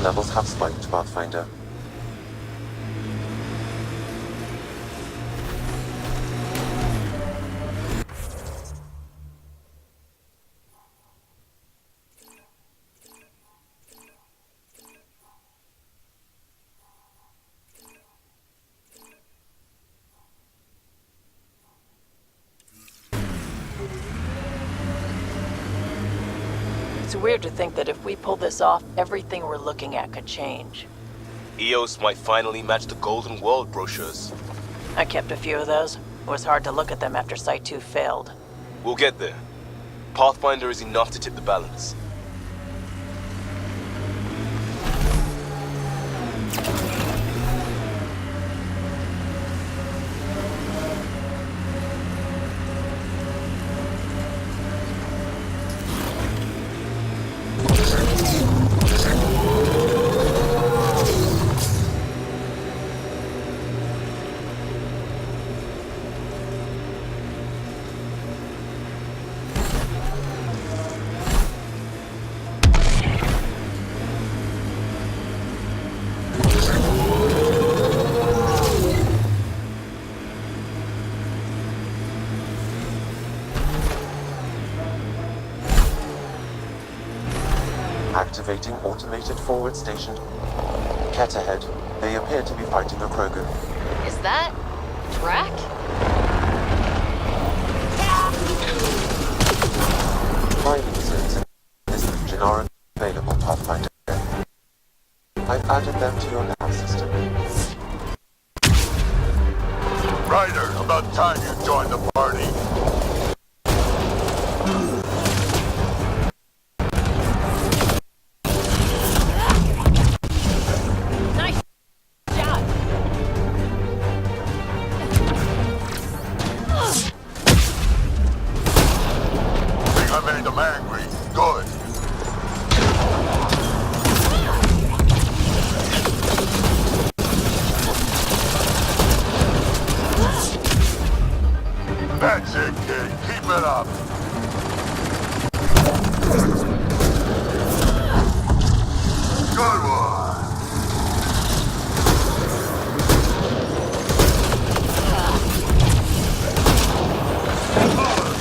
levels have spiked, Pathfinder. It's weird to think that if we pull this off, everything we're looking at could change. EOS might finally match the Golden World brochures. I kept a few of those. It was hard to look at them after Site 2 failed. We'll get there. Pathfinder is enough to tip the balance. Activating automated forward station. Cat ahead. They appear to be fighting a Krogan. Is that... Drac? Mining zones in this region are available, Pathfinder. I've added them to your nav system. Ryder, about time you joined the party. That's it, kid. Keep it up. Good one.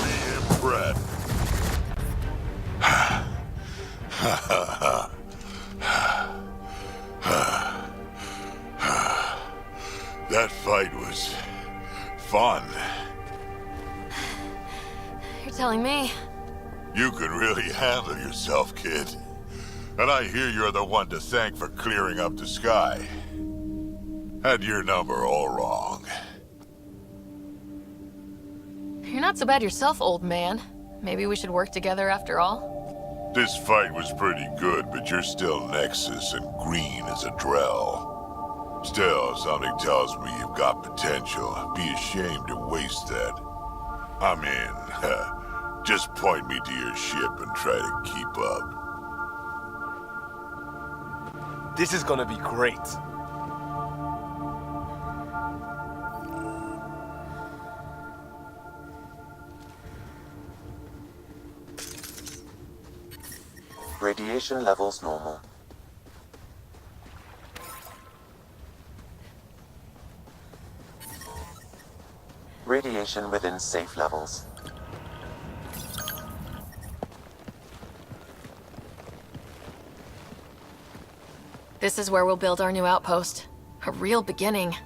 Be impressed. That fight was fun. You're telling me. You could really handle yourself, kid. And I hear you're the one to thank for clearing up the sky. Had your number all wrong. You're not so bad yourself, old man. Maybe we should work together after all? This fight was pretty good, but you're still Nexus and green as a Drell. Still, something tells me you've got potential. Be ashamed to waste that. I mean, just point me to your ship and try to keep up. This is gonna be great. Radiation levels normal. Radiation within safe levels. This is where we'll build our new outpost. A real beginning.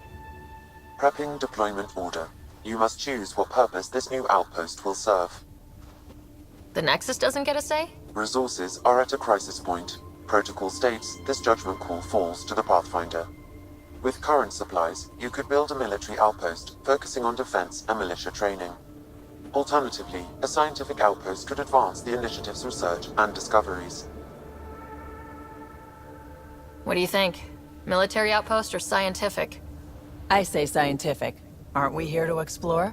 Prepping deployment order. You must choose what purpose this new outpost will serve. The Nexus doesn't get a say? Resources are at a crisis point. Protocol states this judgment call falls to the Pathfinder. With current supplies, you could build a military outpost, focusing on defense and militia training. Alternatively, a scientific outpost could advance the initiative's research and discoveries. What do you think? Military outpost or scientific? I say scientific. Aren't we here to explore?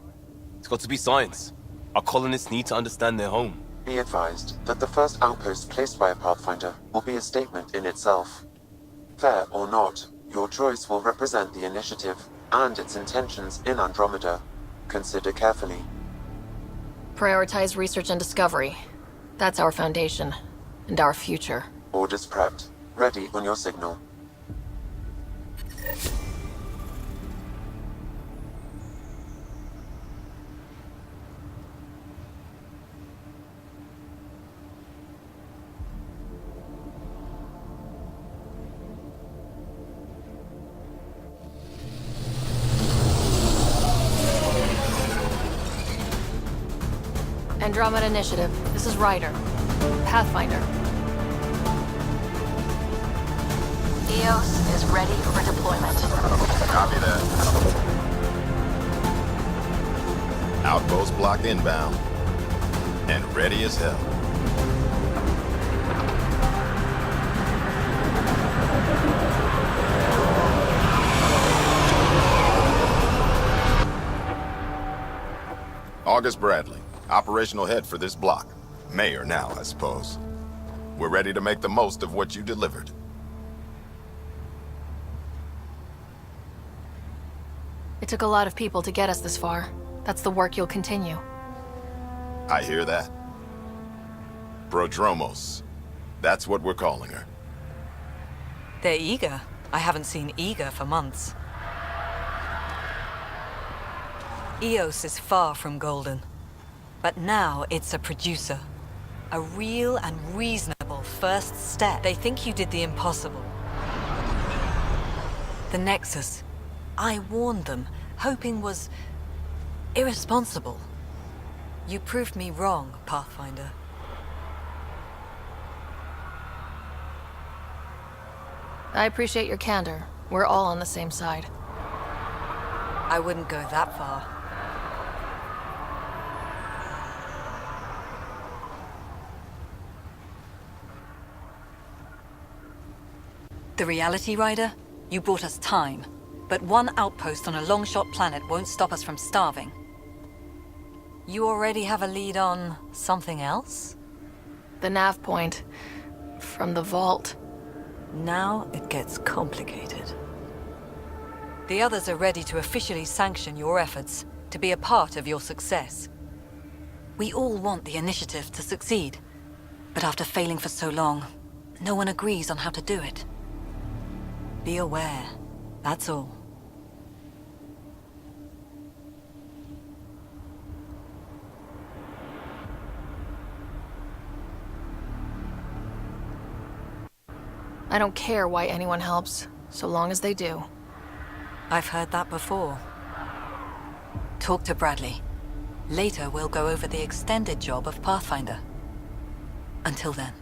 It's got to be science. Our colonists need to understand their home. Be advised that the first outpost placed by a Pathfinder will be a statement in itself. Fair or not, your choice will represent the initiative and its intentions in Andromeda. Consider carefully. Prioritize research and discovery. That's our foundation. And our future. Orders prepped. Ready on your signal. Andromeda Initiative. This is Ryder. Pathfinder. EOS is ready for deployment. Copy that. Outpost block inbound. And ready as hell. August Bradley, operational head for this block. Mayor now, I suppose. We're ready to make the most of what you delivered. It took a lot of people to get us this far. That's the work you'll continue. I hear that. Prodromos. That's what we're calling her. They're eager. I haven't seen eager for months. EOS is far from golden. But now it's a producer. A real and reasonable first step. They think you did the impossible. The Nexus. I warned them, hoping was irresponsible. You proved me wrong, Pathfinder. I appreciate your candor. We're all on the same side. I wouldn't go that far. The reality, Rider? You brought us time. But one outpost on a long-shot planet won't stop us from starving. You already have a lead on something else? The nav point. From the vault. Now it gets complicated. The others are ready to officially sanction your efforts, to be a part of your success. We all want the initiative to succeed, but after failing for so long, no one agrees on how to do it. Be aware, that's all. I don't care why anyone helps, so long as they do. I've heard that before. Talk to Bradley. Later, we'll go over the extended job of Pathfinder. Until then,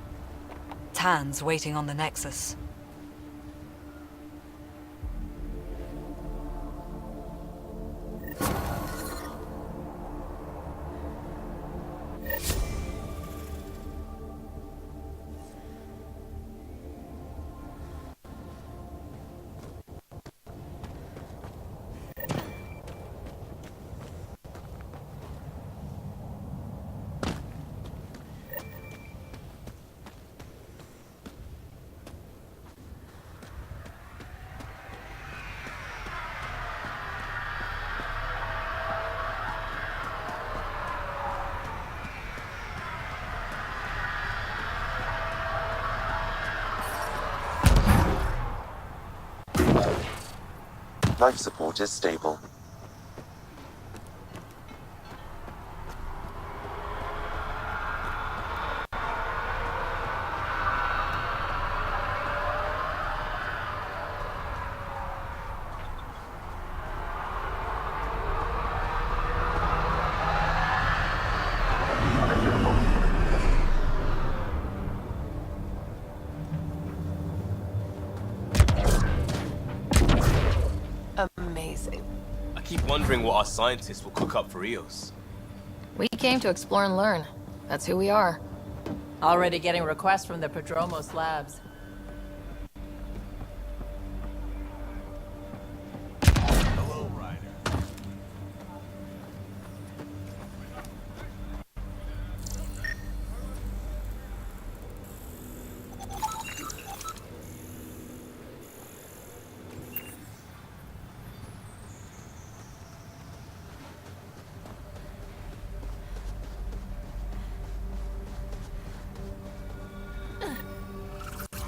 Tan's waiting on the Nexus. Life support is stable. Amazing. I keep wondering what our scientists will cook up for EOS. We came to explore and learn. That's who we are. Already getting requests from the Prodromos labs. Hello, Ryder.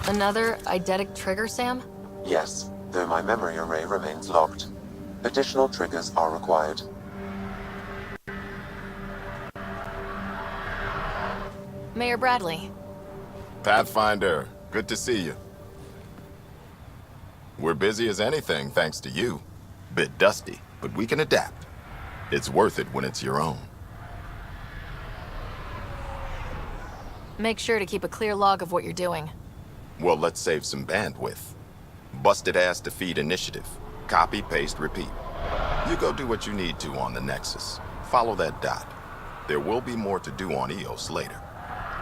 Another eidetic trigger, Sam? Yes, though my memory array remains locked. Additional triggers are required. Mayor Bradley. Pathfinder, good to see you. We're busy as anything, thanks to you. Bit dusty, but we can adapt. It's worth it when it's your own. Make sure to keep a clear log of what you're doing. Well, let's save some bandwidth. Busted ass defeat initiative. Copy, paste, repeat. You go do what you need to on the Nexus. Follow that dot. There will be more to do on EOS later.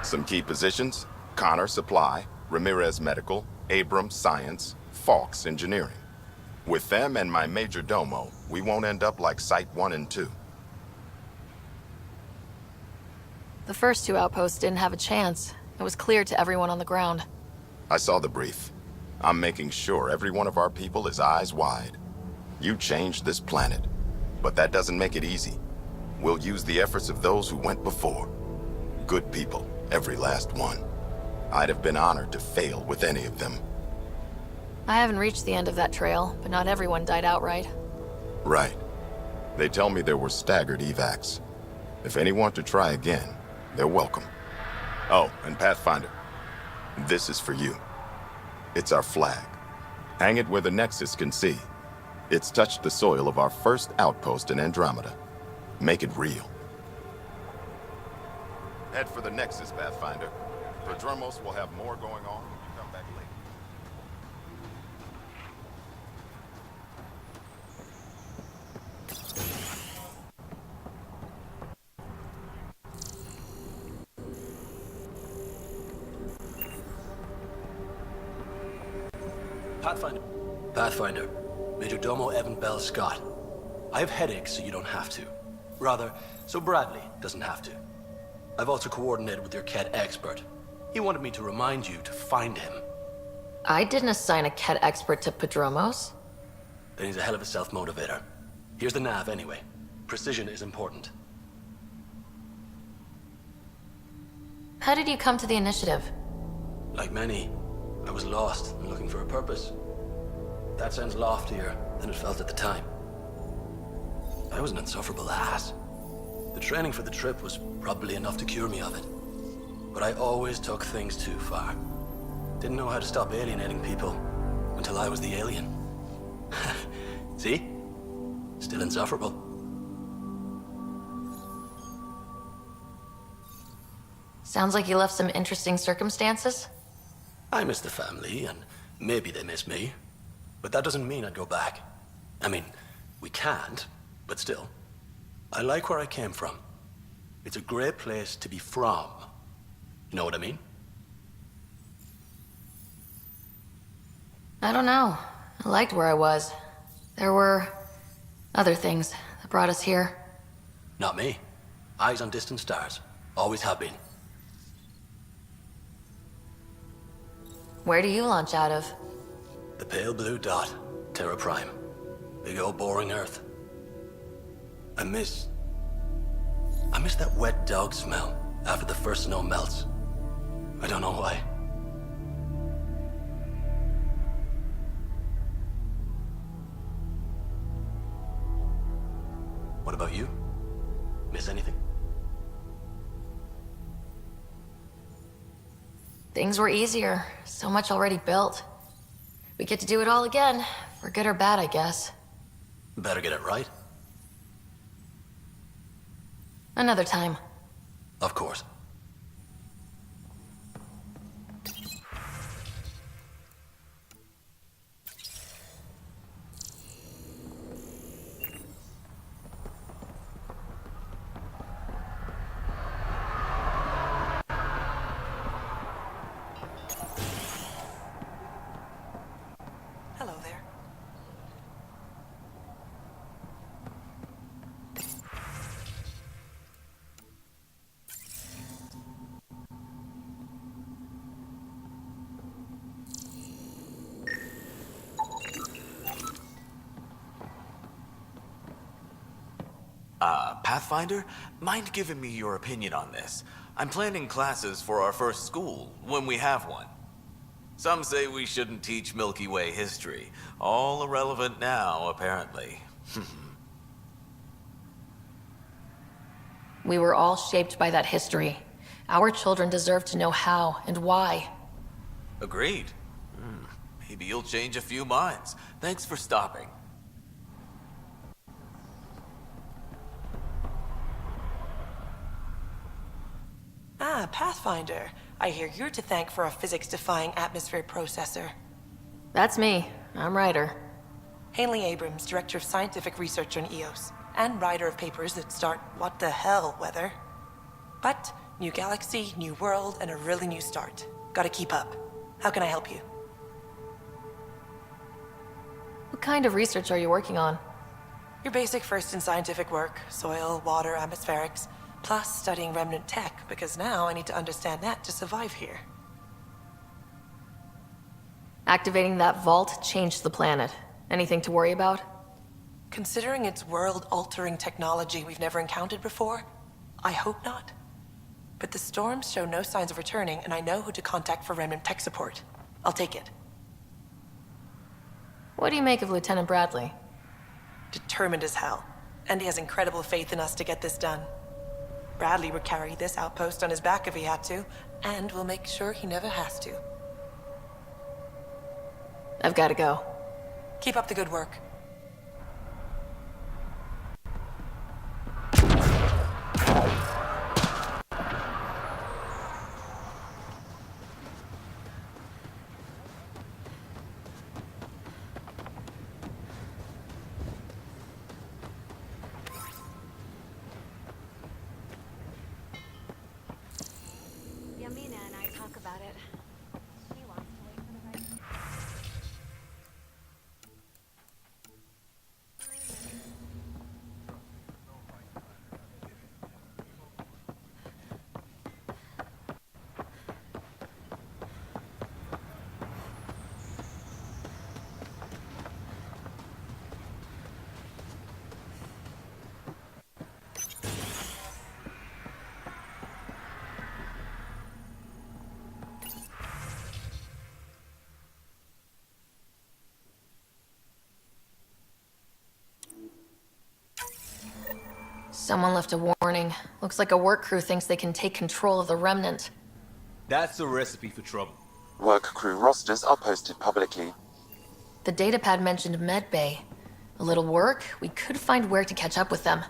Some key positions: Connor Supply, Ramirez Medical, Abrams Science, Falks Engineering. With them and my major domo, we won't end up like Site 1 and 2. The first two outposts didn't have a chance. It was clear to everyone on the ground. I saw the brief. I'm making sure every one of our people is eyes wide. You changed this planet, but that doesn't make it easy. We'll use the efforts of those who went before. Good people, every last one. I'd have been honored to fail with any of them. I haven't reached the end of that trail, but not everyone died outright. Right. They tell me there were staggered evacs. If any want to try again, they're welcome. Oh, and Pathfinder, this is for you. It's our flag. Hang it where the Nexus can see. It's touched the soil of our first outpost in Andromeda. Make it real. Head for the Nexus, Pathfinder. Prodromos will have more going on when you come back later. Pathfinder. Major Domo Evan Bell Scott. I have headaches, so you don't have to. Rather, so Bradley doesn't have to. I've also coordinated with your Ket expert. He wanted me to remind you to find him. I didn't assign a Ket expert to Padromos. Then he's a hell of a self-motivator. Here's the nav anyway. Precision is important. How did you come to the initiative? Like many, I was lost and looking for a purpose. That sounds loftier than it felt at the time. I was an insufferable ass. The training for the trip was probably enough to cure me of it. But I always took things too far. Didn't know how to stop alienating people until I was the alien. See? Still insufferable. Sounds like you left some interesting circumstances. I miss the family, and maybe they miss me. But that doesn't mean I'd go back. I mean, we can't, but still. I like where I came from. It's a great place to be from. You know what I mean? I don't know. I liked where I was. There were other things that brought us here. Not me. Eyes on distant stars. Always have been. Where do you launch out of? The pale blue dot. Terra Prime. Big old boring Earth. I miss that wet dog smell after the first snow melts. I don't know why. What about you? Miss anything? Things were easier. So much already built. We get to do it all again. For good or bad, I guess. Better get it right. Another time. Of course. Hello there. Pathfinder, mind giving me your opinion on this? I'm planning classes for our first school, when we have one. Some say we shouldn't teach Milky Way history. All irrelevant now, apparently. We were all shaped by that history. Our children deserve to know how and why. Agreed. Maybe you'll change a few minds. Thanks for stopping. Ah, Pathfinder. I hear you're to thank for a physics-defying atmosphere processor. That's me. I'm Ryder. Haley Abrams, Director of Scientific Research on EOS, and writer of papers that start what the hell weather. But, new galaxy, new world, and a really new start. Gotta keep up. How can I help you? What kind of research are you working on? Your basic first in scientific work, soil, water, atmospherics, plus studying remnant tech, because now I need to understand that to survive here. Activating that vault changed the planet. Anything to worry about? Considering it's world-altering technology we've never encountered before, I hope not. But the storms show no signs of returning, and I know who to contact for remnant tech support. I'll take it. What do you make of Lieutenant Bradley? Determined as hell, and he has incredible faith in us to get this done. Bradley would carry this outpost on his back if he had to, and we'll make sure he never has to. I've got to go. Keep up the good work. Yamina and I talk about it. She wants to wait for the right... Someone left a warning. Looks like a work crew thinks they can take control of the remnant. That's a recipe for trouble. Work crew rosters are posted publicly. The datapad mentioned Medbay. A little work, we could find where to catch up with them.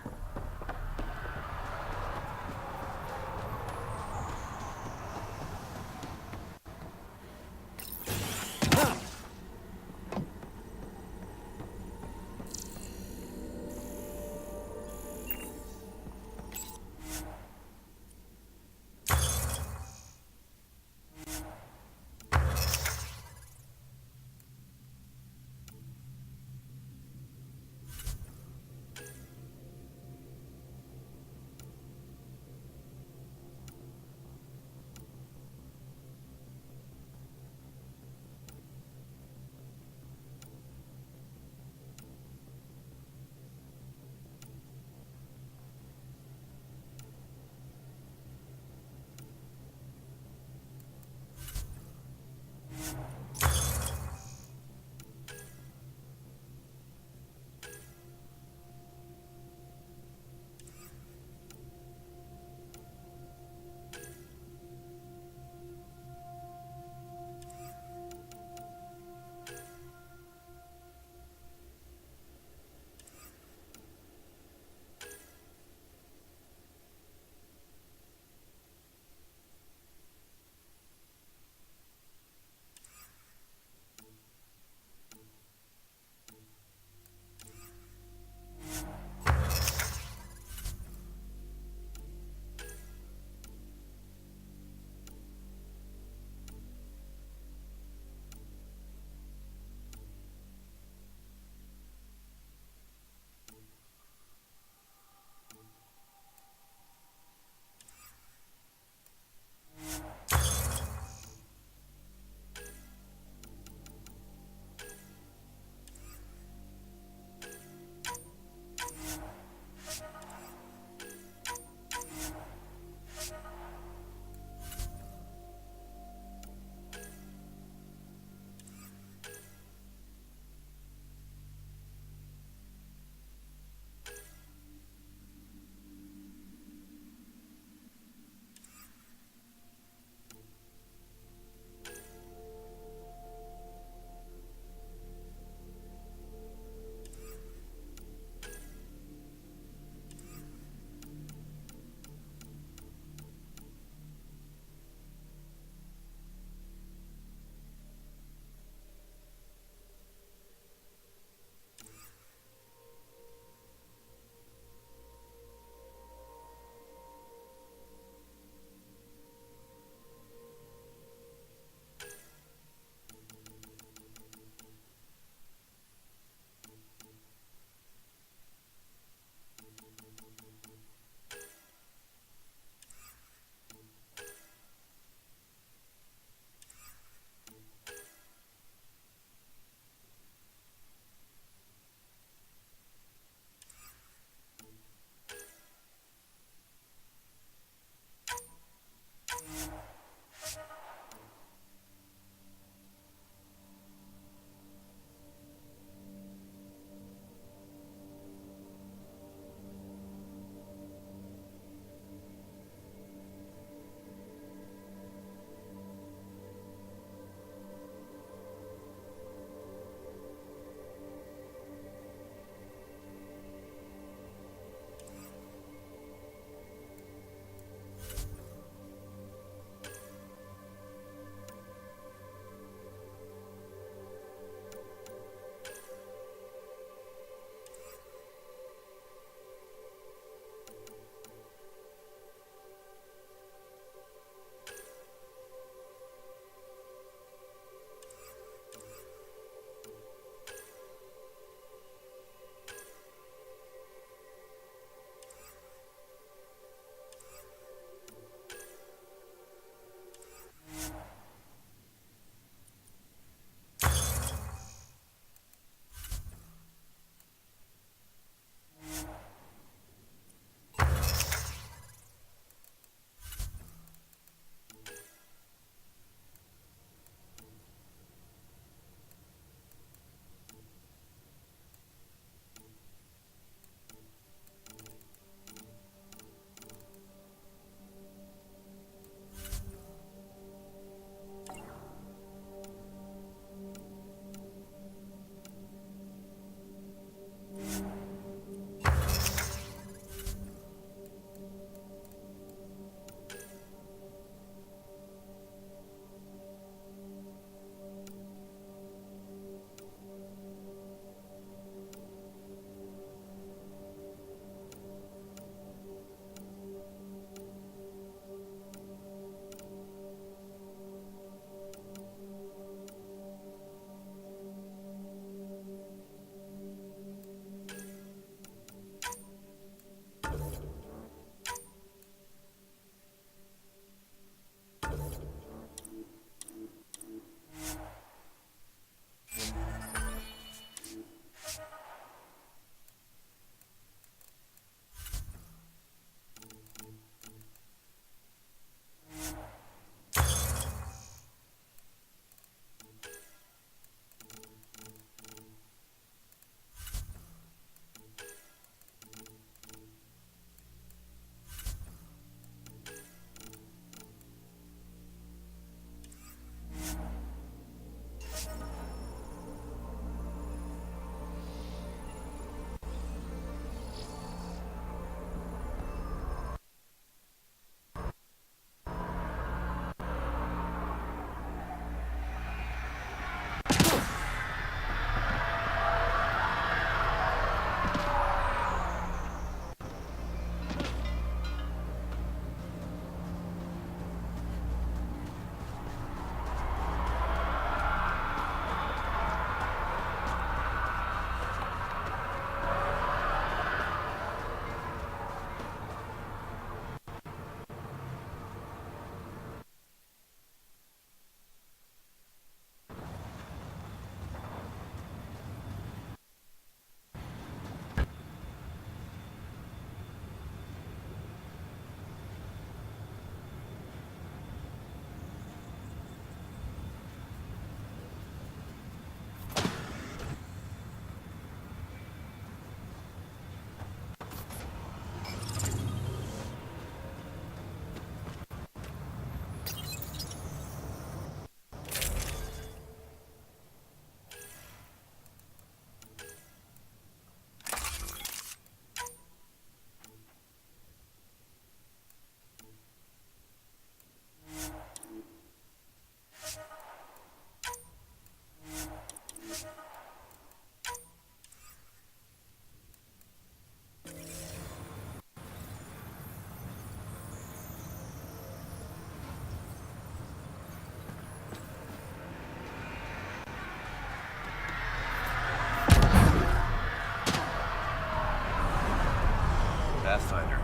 Pathfinder.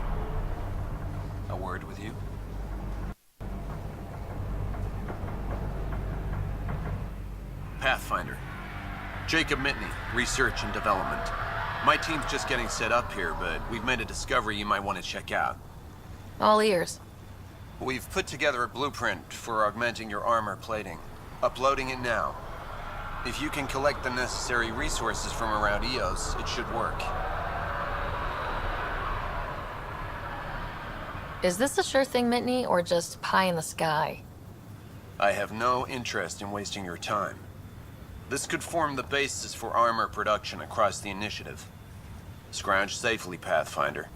A word with you? Pathfinder. Jacob Mitney, Research and Development. My team's just getting set up here, but we've made a discovery you might want to check out. All ears. We've put together a blueprint for augmenting your armor plating. Uploading it now. If you can collect the necessary resources from around EOS, it should work. Is this a sure thing, Mitney, or just pie in the sky? I have no interest in wasting your time. This could form the basis for armor production across the initiative. Scrounge safely, Pathfinder.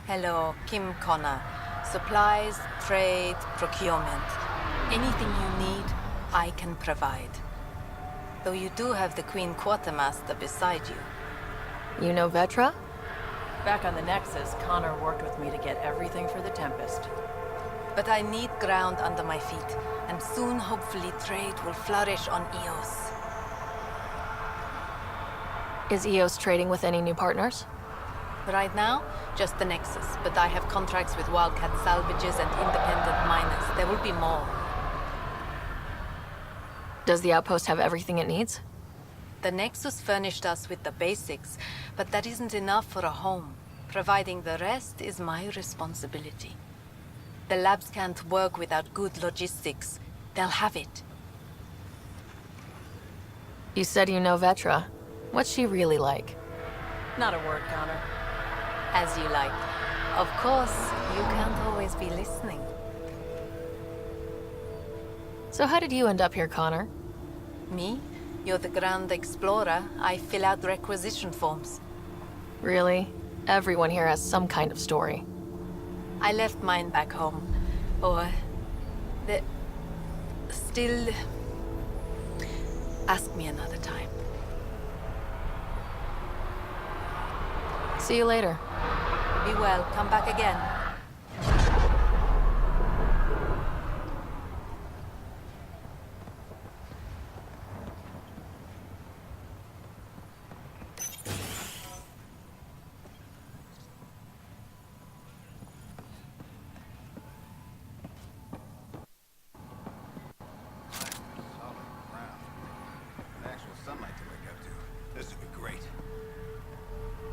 Hello, Kim Connor. Supplies, trade, procurement. Anything you need, I can provide. Though you do have the Queen Quartermaster beside you. You know Vetra? Back on the Nexus, Connor worked with me to get everything for the Tempest. But I need ground under my feet, and soon, hopefully, trade will flourish on EOS. Is EOS trading with any new partners? Right now, just the Nexus, but I have contracts with Wildcat salvages and independent miners. There will be more. Does the outpost have everything it needs? The Nexus furnished us with the basics, but that isn't enough for a home. Providing the rest is my responsibility. The labs can't work without good logistics. They'll have it. You said you know Vetra. What's she really like? Not a word, Connor. As you like. Of course, you can't always be listening. So how did you end up here, Connor? Me? You're the Grand Explorer. I fill out requisition forms. Really? Everyone here has some kind of story. I left mine back home. Or... Still... Ask me another time. See you later. Be well. Come back again.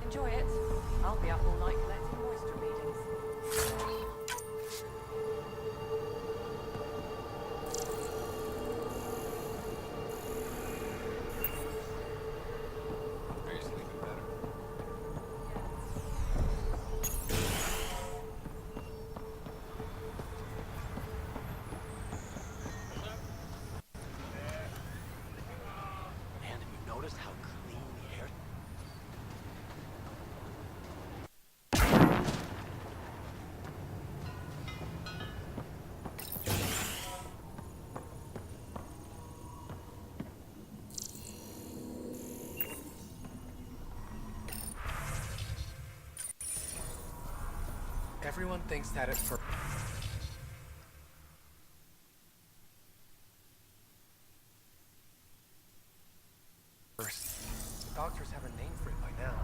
Enjoy it. I'll be up all night collecting moisture readings. Are you sleeping better? Man, have you noticed how clean the air? Everyone thinks that at first. The doctors have a name for it by now.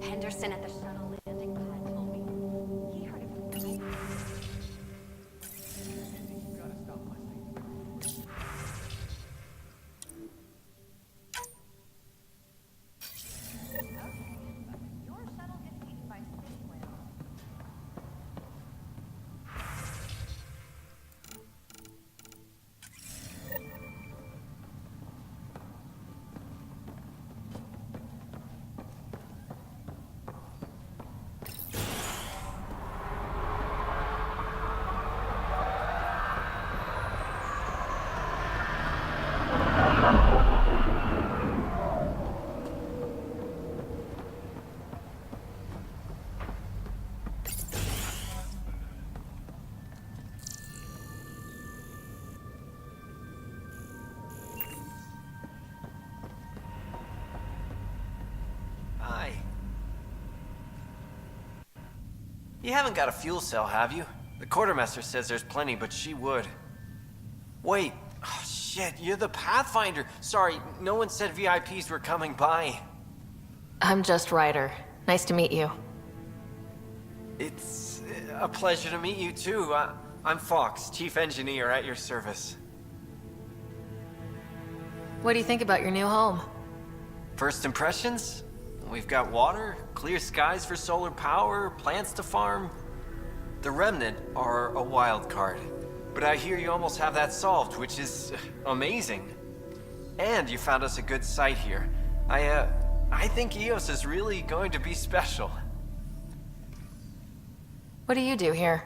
Henderson at the shuttle landing pad told me he heard it from the night. You gotta stop listening to me. You haven't got a fuel cell, have you? The quartermaster says there's plenty, but she would. Wait. Oh, shit, you're the Pathfinder. Sorry, no one said VIPs were coming by. I'm just Ryder. Nice to meet you. It's a pleasure to meet you, too. I'm Fox, Chief Engineer at your service. What do you think about your new home? First impressions? We've got water, clear skies for solar power, plants to farm. The Remnant are a wild card, but I hear you almost have that solved, which is amazing. And you found us a good site here. I think EOS is really going to be special. What do you do here?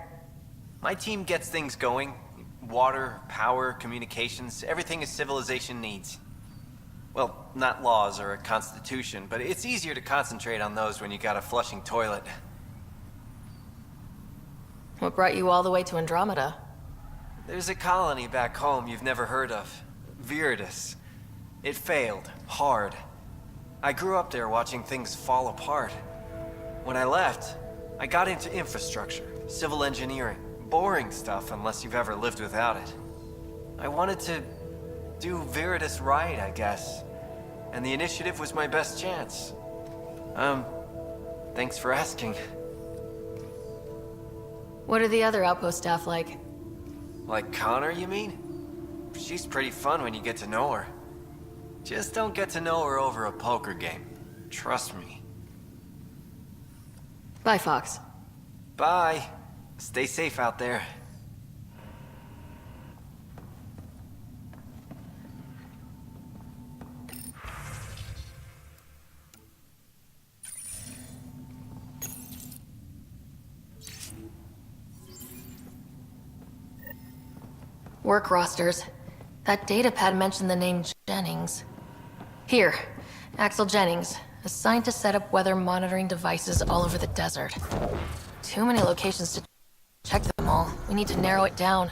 My team gets things going. Water, power, communications, everything a civilization needs. Well, not laws or a constitution, but it's easier to concentrate on those when you got a flushing toilet. What brought you all the way to Andromeda? There's a colony back home you've never heard of. Viridis. It failed. Hard. I grew up there watching things fall apart. When I left, I got into infrastructure, civil engineering. Boring stuff unless you've ever lived without it. I wanted to do Viridis right, I guess. And the initiative was my best chance. Thanks for asking. What are the other outpost staff like? Like Connor, you mean? She's pretty fun when you get to know her. Just don't get to know her over a poker game. Trust me. Bye, Fox. Bye. Stay safe out there. Work rosters. That datapad mentioned the name Jennings. Here, Axel Jennings, assigned to set up weather monitoring devices all over the desert. Too many locations to check them all. We need to narrow it down.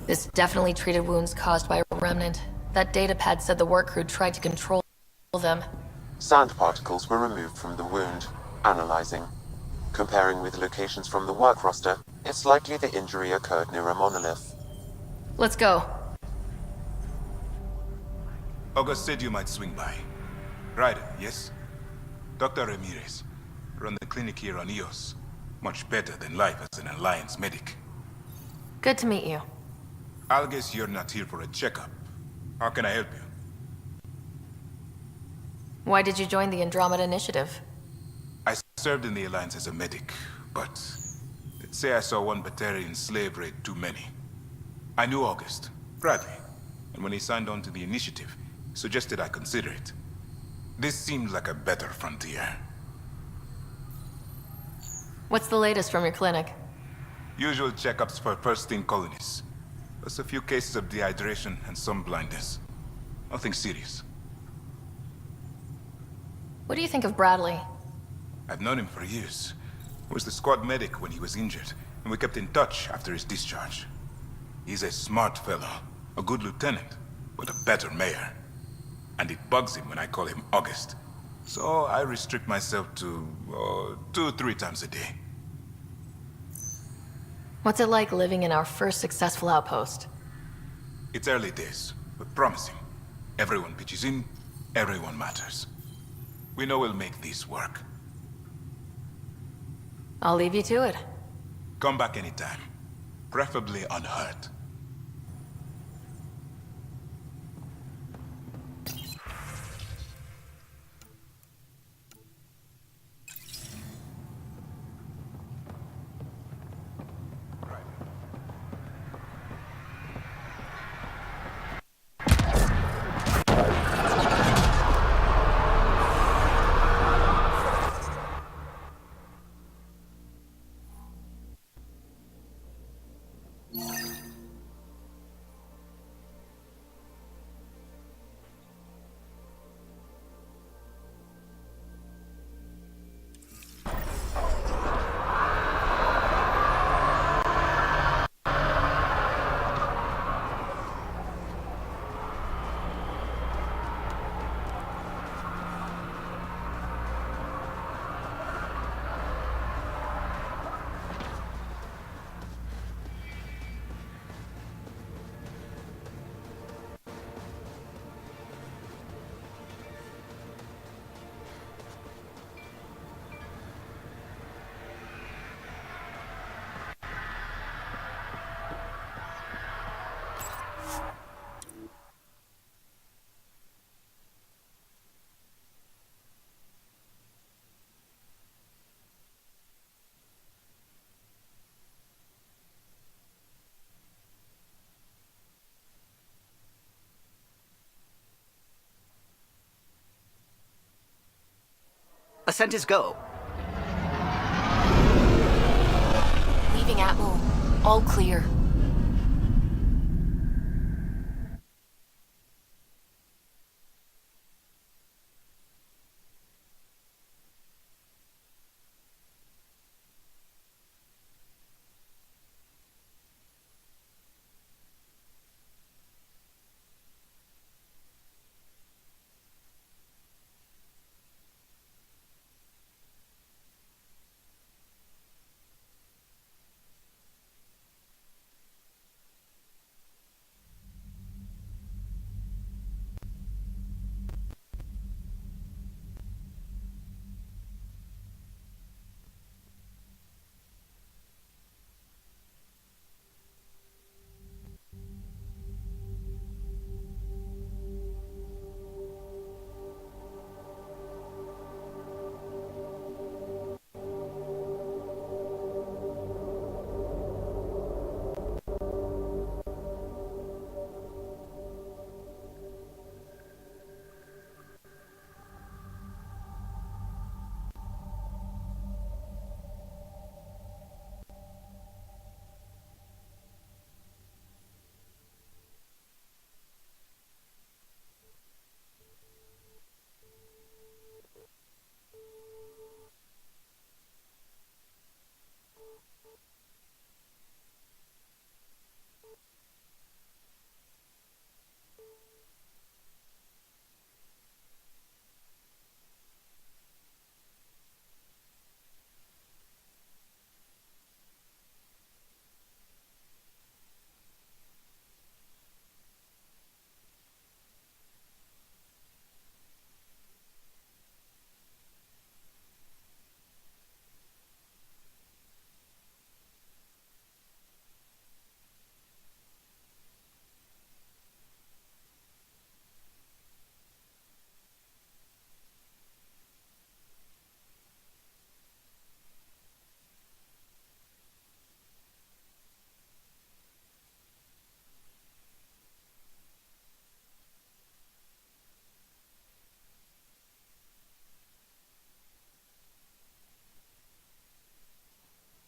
This definitely treated wounds caused by a remnant. That datapad said the work crew tried to control them. Sand particles were removed from the wound. Analyzing. Comparing with locations from the work roster, it's likely the injury occurred near a monolith. Let's go. August said you might swing by. Ryder, yes? Dr. Ramirez. Run the clinic here on EOS. Much better than life as an Alliance medic. Good to meet you. I'll guess you're not here for a checkup. How can I help you? Why did you join the Andromeda Initiative? I served in the Alliance as a medic, but let's say I saw one Batarian slave raid too many. I knew August, Bradley, and when he signed on to the Initiative, he suggested I consider it. This seemed like a better frontier. What's the latest from your clinic? Usual checkups for first-in colonists. Plus a few cases of dehydration and some blindness. Nothing serious. What do you think of Bradley? I've known him for years. He was the squad medic when he was injured, and we kept in touch after his discharge. He's a smart fellow, a good lieutenant, but a better mayor. And it bugs him when I call him August. So I restrict myself to 2-3 times a day. What's it like living in our first successful outpost? It's early days, but promising. Everyone pitches in, everyone matters. We know we'll make this work. I'll leave you to it. Come back anytime. Preferably unhurt. Ascent is go. Leaving Atmo. All clear.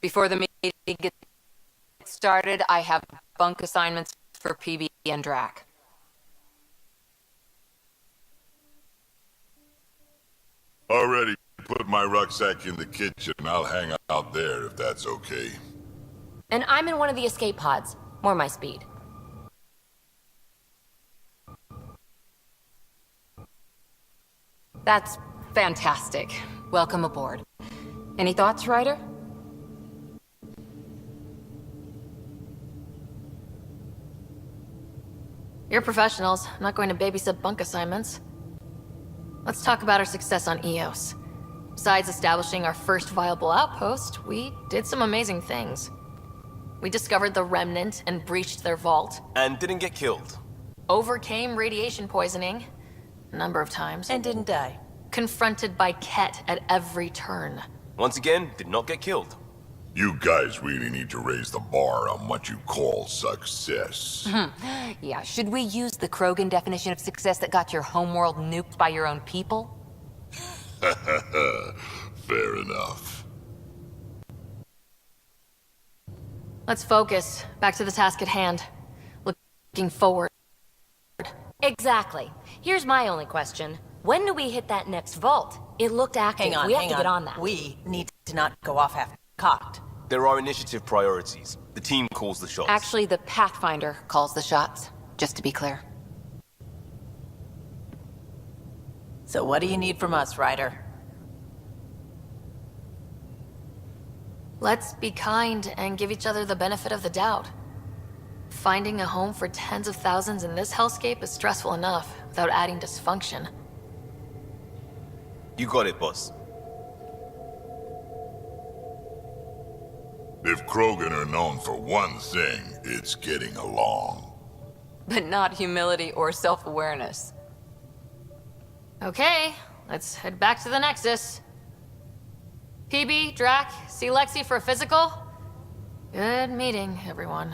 Before the meeting gets started, I have bunk assignments for PB and Drac. Already put my rucksack in the kitchen. I'll hang out there if that's okay. And I'm in one of the escape pods. More my speed. That's fantastic. Welcome aboard. Any thoughts, Ryder? You're professionals. I'm not going to babysit bunk assignments. Let's talk about our success on Eos. Besides establishing our first viable outpost, we did some amazing things. We discovered the Remnant and breached their vault. And didn't get killed. Overcame radiation poisoning. A number of times. And didn't die. Confronted by Ket at every turn. Once again, did not get killed. You guys really need to raise the bar on what you call success. Yeah, should we use the Krogan definition of success that got your homeworld nuked by your own people? Fair enough. Let's focus. Back to the task at hand. Looking forward. Exactly. Here's my only question. When do we hit that next vault? It looked active. Hang on, we have to get on that. We need to not go off half-cocked. There are initiative priorities. The team calls the shots. Actually, the Pathfinder calls the shots, just to be clear. So what do you need from us, Ryder? Let's be kind and give each other the benefit of the doubt. Finding a home for tens of thousands in this hellscape is stressful enough, without adding dysfunction. You got it, boss. If Krogan are known for one thing, it's getting along. But not humility or self-awareness. Okay, let's head back to the Nexus. PB, Drac, see Lexi for a physical? Good meeting, everyone.